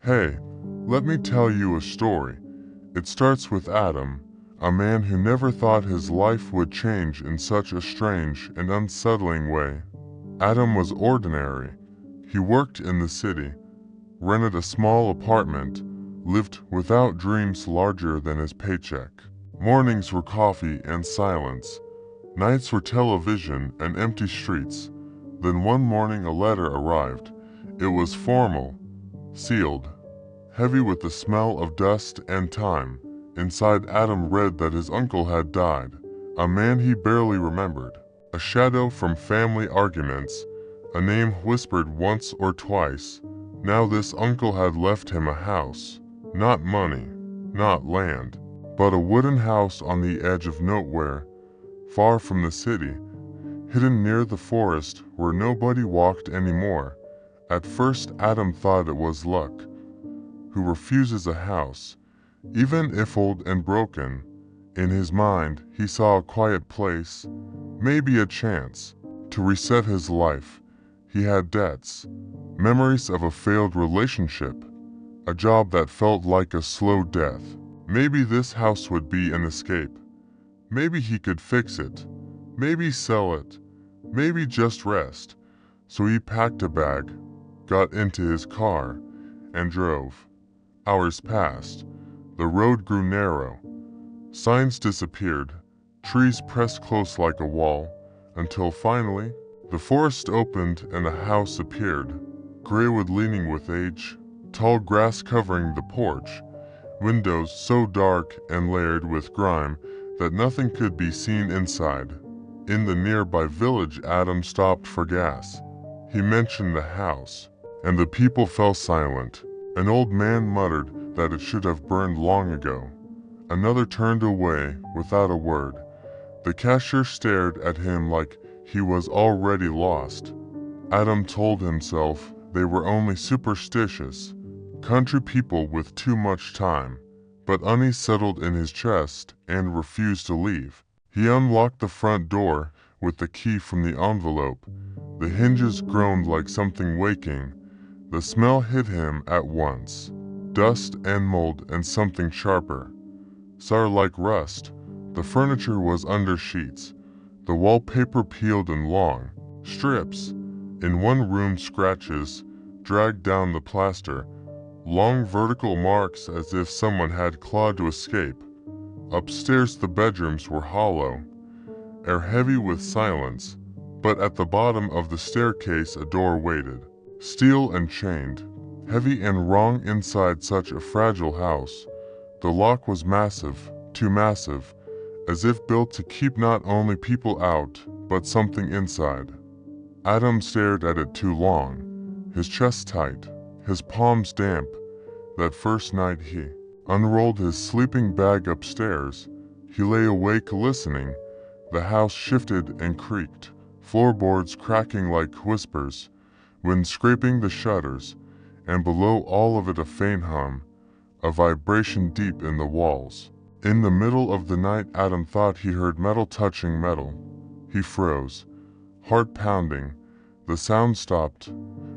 Hey, let me tell you a story. It starts with Adam, a man who never thought his life would change in such a strange and unsettling way. Adam was ordinary. He worked in the city, rented a small apartment, lived without dreams larger than his paycheck. Mornings were coffee and silence. Nights were television and empty streets. Then one morning a letter arrived. It was formal, sealed, heavy with the smell of dust and time. Inside, Adam read that his uncle had died, a man he barely remembered, a shadow from family arguments, a name whispered once or twice. Now this uncle had left him a house, not money, not land, but a wooden house on the edge of nowhere, far from the city, hidden near the forest where nobody walked anymore. At first Adam thought it was luck. Who refuses a house, even if old and broken? In his mind, he saw a quiet place, maybe a chance to reset his life. He had debts, memories of a failed relationship, a job that felt like a slow death. Maybe this house would be an escape. Maybe he could fix it, maybe sell it, maybe just rest. So he packed a bag, got into his car, and drove. Hours passed. The road grew narrow. Signs disappeared. Trees pressed close like a wall, until finally, the forest opened and a house appeared. Graywood leaning with age, tall grass covering the porch, windows so dark and layered with grime that nothing could be seen inside. In the nearby village, Adam stopped for gas. He mentioned the house, and the people fell silent. An old man muttered that it should have burned long ago. Another turned away without a word. The cashier stared at him like he was already lost. Adam told himself they were only superstitious, country people with too much time. But unease settled in his chest and refused to leave. He unlocked the front door with the key from the envelope. The hinges groaned like something waking. The smell hit him at once. Dust and mold and something sharper. Sour like rust. The furniture was under sheets. The wallpaper peeled in long strips. In one room, scratches dragged down the plaster. Long vertical marks as if someone had clawed to escape. Upstairs the bedrooms were hollow, air heavy with silence, but at the bottom of the staircase a door waited. Steel and chained, heavy and wrong inside such a fragile house. The lock was massive, too massive, as if built to keep not only people out, but something inside. Adam stared at it too long, his chest tight, his palms damp. That first night he unrolled his sleeping bag upstairs. He lay awake listening. The house shifted and creaked, floorboards cracking like whispers, wind scraping the shutters, and below all of it a faint hum, a vibration deep in the walls. In the middle of the night Adam thought he heard metal touching metal. He froze, heart pounding. The sound stopped.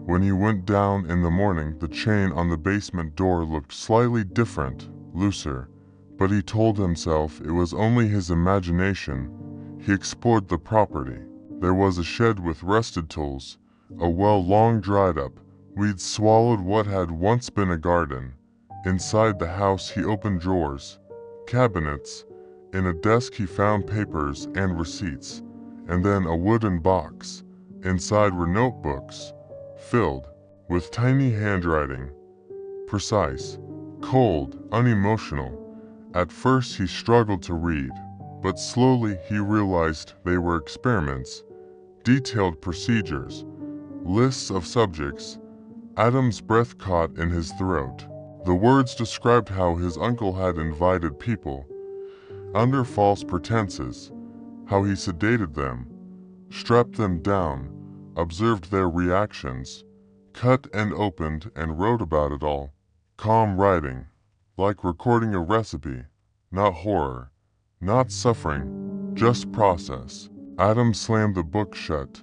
When he went down in the morning, the chain on the basement door looked slightly different, looser, but he told himself it was only his imagination. He explored the property. There was a shed with rusted tools, a well long dried up. Weeds swallowed what had once been a garden. Inside the house he opened drawers, cabinets. In a desk he found papers and receipts, and then a wooden box. Inside were notebooks, filled with tiny handwriting, precise, cold, unemotional. At first he struggled to read, but slowly he realized they were experiments, detailed procedures, lists of subjects. Adam's breath caught in his throat. The words described how his uncle had invited people, under false pretenses, how he sedated them, strapped them down, observed their reactions, cut and opened and wrote about it all. Calm writing, like recording a recipe, not horror, not suffering, just process. Adam slammed the book shut.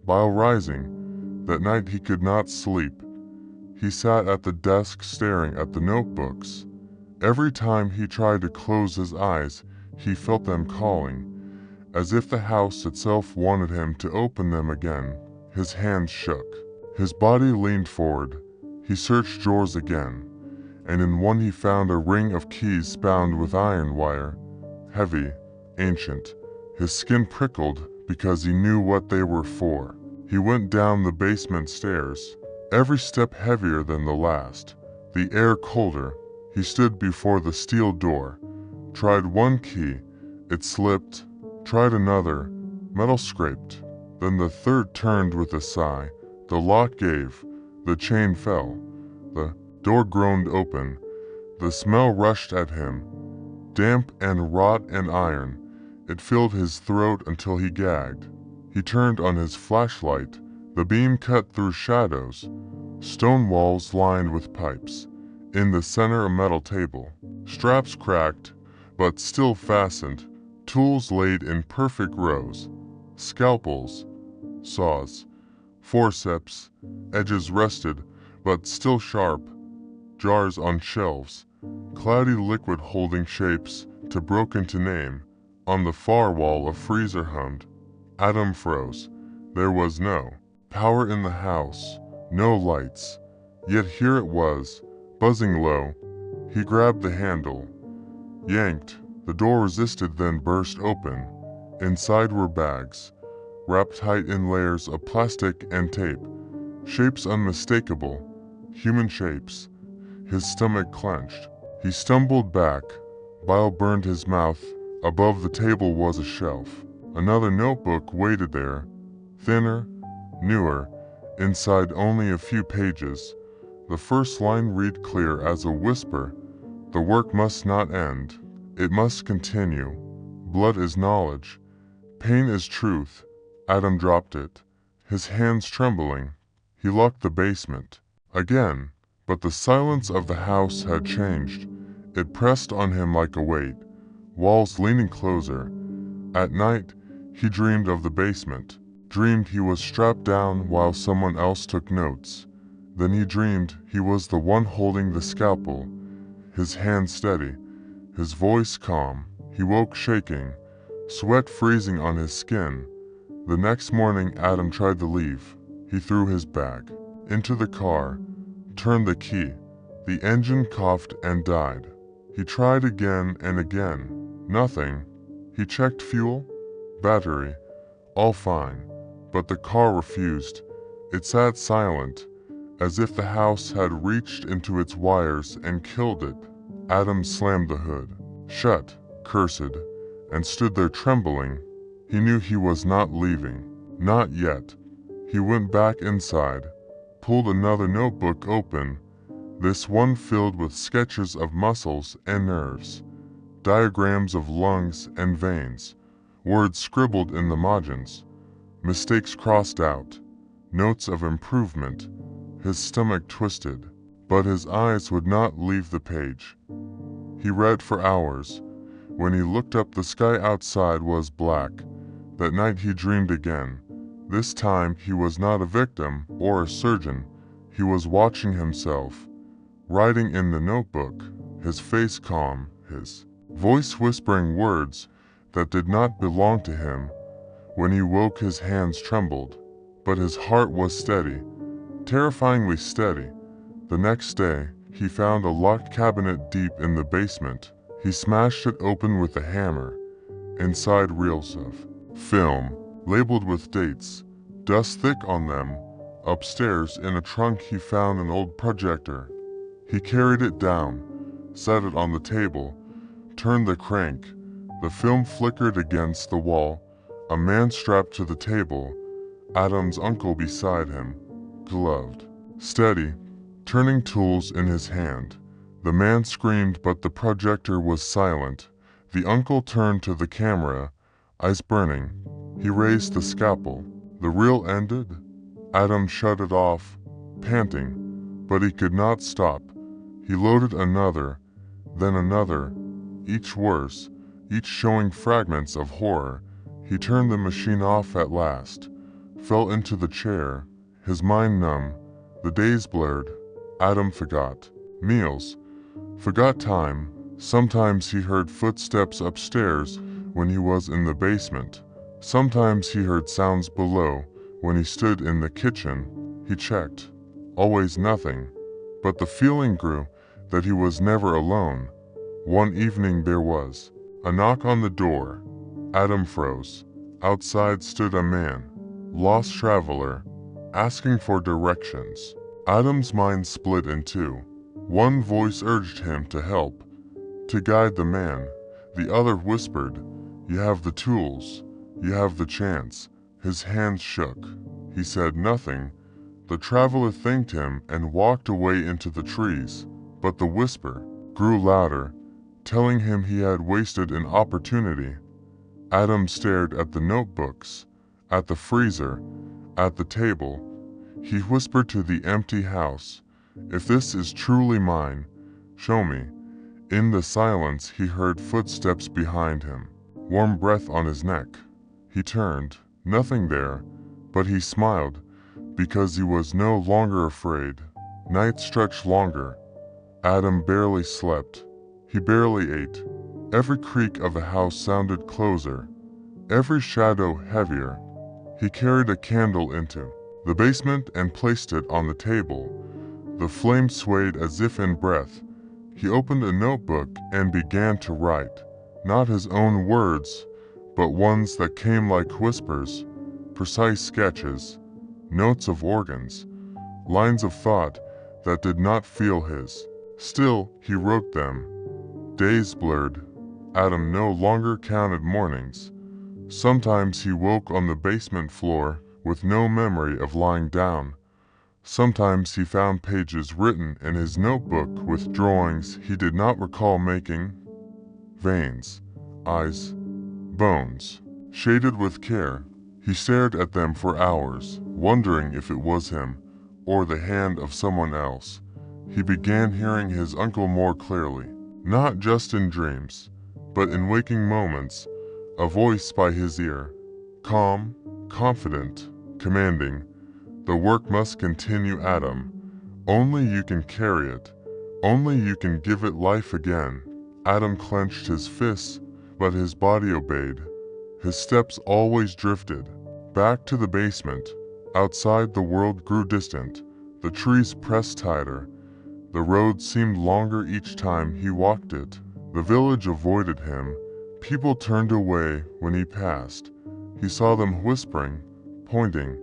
Bile rising, that night he could not sleep. He sat at the desk staring at the notebooks. Every time he tried to close his eyes, he felt them calling, as if the house itself wanted him to open them again. His hands shook. His body leaned forward. He searched drawers again, and in one he found a ring of keys bound with iron wire, heavy, ancient. His skin prickled because he knew what they were for. He went down the basement stairs, every step heavier than the last, the air colder. He stood before the steel door, tried one key, it slipped, tried another, metal scraped. Then the third turned with a sigh. The lock gave, the chain fell, the door groaned open. The smell rushed at him, damp and wrought and iron. It filled his throat until he gagged. He turned on his flashlight. The beam cut through shadows, stone walls lined with pipes. In the center a metal table, straps cracked, but still fastened, tools laid in perfect rows, scalpels, saws, forceps, edges rusted, but still sharp, jars on shelves, cloudy liquid holding shapes to broken to name. On the far wall a freezer hummed. Adam froze. There was no power in the house, no lights. Yet here it was, buzzing low. He grabbed the handle, yanked. The door resisted, then burst open. Inside were bags, wrapped tight in layers of plastic and tape. Shapes unmistakable, human shapes. His stomach clenched. He stumbled back. Bile burned his mouth. Above the table was a shelf. Another notebook waited there, thinner, newer, inside only a few pages. The first line read clear as a whisper. The work must not end. It must continue. Blood is knowledge. Pain is truth. Adam dropped it, his hands trembling. He locked the basement. Again, but the silence of the house had changed. It pressed on him like a weight, walls leaning closer. At night, he dreamed of the basement, dreamed he was strapped down while someone else took notes. Then he dreamed he was the one holding the scalpel, his hand steady, his voice calm. He woke shaking, sweat freezing on his skin. The next morning Adam tried to leave. He threw his bag into the car, turned the key. The engine coughed and died. He tried again and again. Nothing. He checked fuel, battery, all fine. But the car refused. It sat silent, as if the house had reached into its wires and killed it. Adam slammed the hood shut, cursed, and stood there trembling. He knew he was not leaving. Not yet. He went back inside, pulled another notebook open, this one filled with sketches of muscles and nerves, diagrams of lungs and veins, words scribbled in the margins, mistakes crossed out, notes of improvement. His stomach twisted, but his eyes would not leave the page. He read for hours. When he looked up, the sky outside was black. That night he dreamed again. This time he was not a victim or a surgeon. He was watching himself, writing in the notebook, his face calm, his voice whispering words that did not belong to him. When he woke, his hands trembled, but his heart was steady, terrifyingly steady. The next day, he found a locked cabinet deep in the basement. He smashed it open with a hammer. Inside, reels of film, labeled with dates, dust thick on them. Upstairs, in a trunk, he found an old projector. He carried it down, set it on the table, turned the crank. The film flickered against the wall. A man strapped to the table, Adam's uncle beside him, gloved, steady, turning tools in his hand. The man screamed, but the projector was silent. The uncle turned to the camera, eyes burning. He raised the scalpel. The reel ended. Adam shut it off, panting, but he could not stop. He loaded another, then another, each worse, each showing fragments of horror. He turned the machine off at last, fell into the chair, his mind numb. The days blurred. Adam forgot meals, forgot time. Sometimes he heard footsteps upstairs when he was in the basement. Sometimes he heard sounds below when he stood in the kitchen. He checked. Always nothing. But the feeling grew that he was never alone. One evening there was a knock on the door. Adam froze. Outside stood a man, lost traveler, asking for directions. Adam's mind split in two. One voice urged him to help, to guide the man. The other whispered, "You have the tools. You have the chance." His hands shook. He said nothing. The traveler thanked him and walked away into the trees. But the whisper grew louder, telling him he had wasted an opportunity. Adam stared at the notebooks, at the freezer, at the table. He whispered to the empty house, "If this is truly mine, show me." In the silence he heard footsteps behind him, warm breath on his neck. He turned, nothing there, but he smiled, because he was no longer afraid. Night stretched longer. Adam barely slept. He barely ate. Every creak of a house sounded closer, every shadow heavier. He carried a candle into the basement and placed it on the table. The flame swayed as if in breath. He opened a notebook and began to write, not his own words, but ones that came like whispers, precise sketches, notes of organs, lines of thought that did not feel his. Still, he wrote them. Days blurred. Adam no longer counted mornings. Sometimes he woke on the basement floor with no memory of lying down. Sometimes he found pages written in his notebook with drawings he did not recall making. Veins, eyes, bones, shaded with care. He stared at them for hours, wondering if it was him, or the hand of someone else. He began hearing his uncle more clearly, not just in dreams, but in waking moments, a voice by his ear. Calm, confident, commanding. The work must continue, Adam. Only you can carry it. Only you can give it life again. Adam clenched his fists, but his body obeyed. His steps always drifted back to the basement. Outside, the world grew distant. The trees pressed tighter. The road seemed longer each time he walked it. The village avoided him. People turned away when he passed. He saw them whispering, pointing,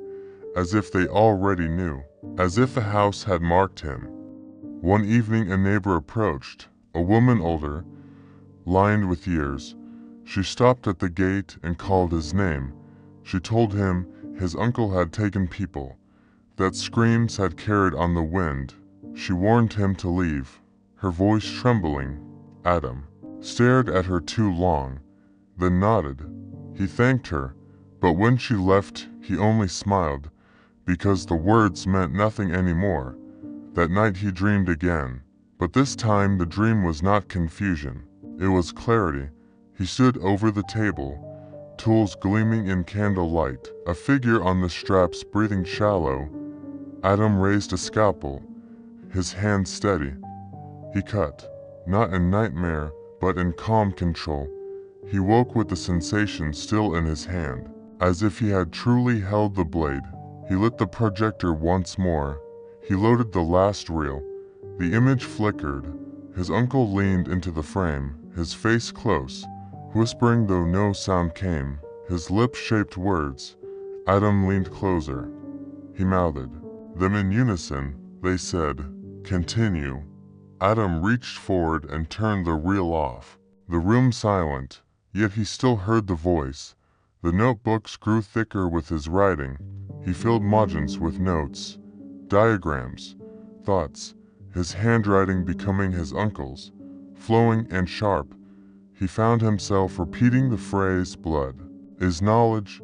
as if they already knew, as if the house had marked him. One evening a neighbor approached, a woman older, lined with years. She stopped at the gate and called his name. She told him his uncle had taken people, that screams had carried on the wind. She warned him to leave, her voice trembling. Adam stared at her too long, then nodded. He thanked her, but when she left he only smiled, because the words meant nothing anymore. That night he dreamed again, but this time the dream was not confusion. It was clarity. He stood over the table, tools gleaming in candlelight, a figure on the straps breathing shallow. Adam raised a scalpel, his hand steady. He cut, not in nightmare, but in calm control. He woke with the sensation still in his hand, as if he had truly held the blade. He lit the projector once more. He loaded the last reel. The image flickered. His uncle leaned into the frame, his face close, whispering though no sound came. His lips shaped words. Adam leaned closer. He mouthed them in unison. They said, "Continue." Adam reached forward and turned the reel off. The room silent, yet he still heard the voice. The notebooks grew thicker with his writing. He filled margins with notes, diagrams, thoughts, his handwriting becoming his uncle's, flowing and sharp. He found himself repeating the phrase, "Blood is knowledge,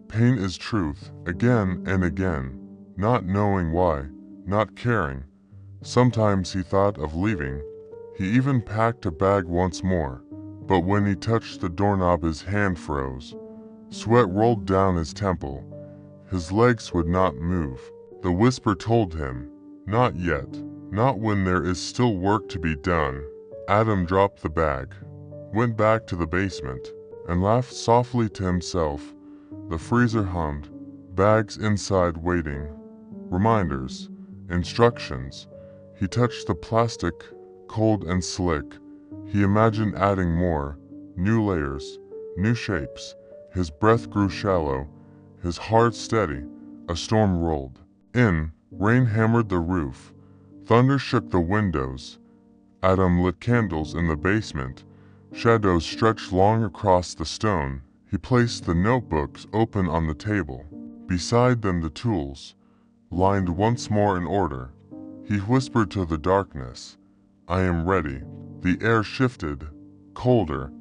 pain is truth," again and again, not knowing why, not caring. Sometimes he thought of leaving. He even packed a bag once more, but when he touched the doorknob his hand froze. Sweat rolled down his temple. His legs would not move. The whisper told him, "Not yet, Not when there is still work to be done. Adam dropped the bag, went back to the basement, and laughed softly to himself. The freezer hummed, bags inside waiting. Reminders, instructions. He touched the plastic, cold and slick. He imagined adding more, new layers, new shapes. His breath grew shallow, his heart steady. A storm rolled in, rain hammered the roof, thunder shook the windows. Adam lit candles in the basement. Shadows stretched long across the stone. He placed the notebooks open on the table. Beside them the tools, lined once more in order. He whispered to the darkness, "I am ready." The air shifted, colder,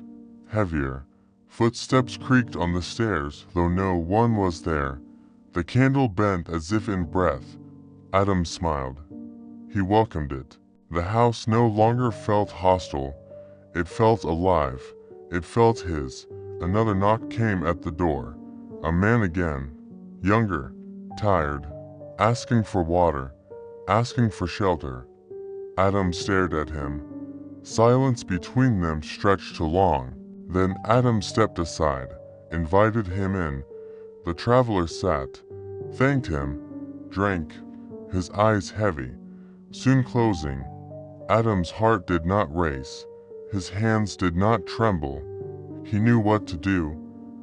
heavier. Footsteps creaked on the stairs, though no one was there. The candle bent as if in breath. Adam smiled. He welcomed it. The house no longer felt hostile. It felt alive. It felt his. Another knock came at the door. A man again, younger, tired, asking for water, asking for shelter. Adam stared at him. Silence between them stretched too long. Then Adam stepped aside, invited him in. The traveler sat, thanked him, drank, his eyes heavy, soon closing. Adam's heart did not race. His hands did not tremble. He knew what to do.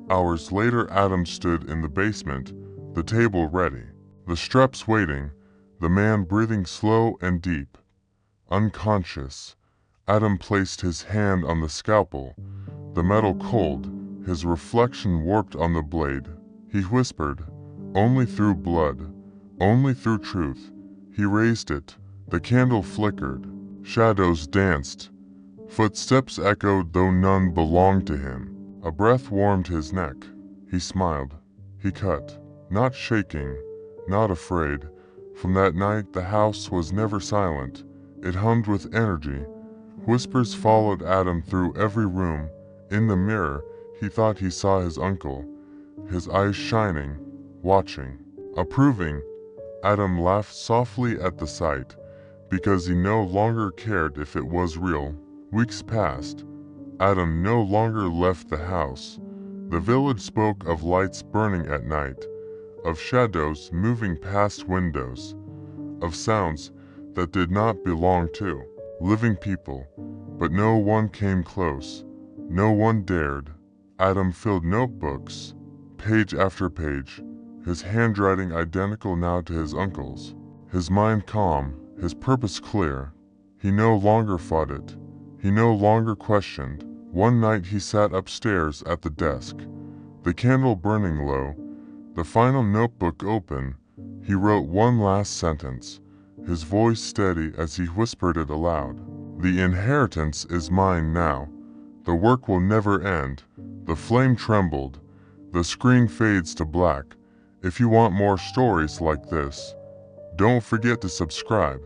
Hours later, Adam stood in the basement, the table ready, the straps waiting, the man breathing slow and deep. Unconscious, Adam placed his hand on the scalpel, the metal cold, his reflection warped on the blade. He whispered, "Only through blood, only through truth." He raised it. The candle flickered. Shadows danced. Footsteps echoed though none belonged to him. A breath warmed his neck. He smiled. He cut, not shaking, not afraid. From that night the house was never silent. It hummed with energy. Whispers followed Adam through every room. In the mirror, he thought he saw his uncle, his eyes shining, watching, approving. Adam laughed softly at the sight, because he no longer cared if it was real. Weeks passed. Adam no longer left the house. The village spoke of lights burning at night, of shadows moving past windows, of sounds that did not belong to living people, but no one came close. No one dared. Adam filled notebooks, page after page, his handwriting identical now to his uncle's, his mind calm, his purpose clear. He no longer fought it. He no longer questioned. One night he sat upstairs at the desk, the candle burning low, the final notebook open. He wrote one last sentence, his voice steady as he whispered it aloud. "The inheritance is mine now. The work will never end." The flame trembled. The screen fades to black. If you want more stories like this, don't forget to subscribe.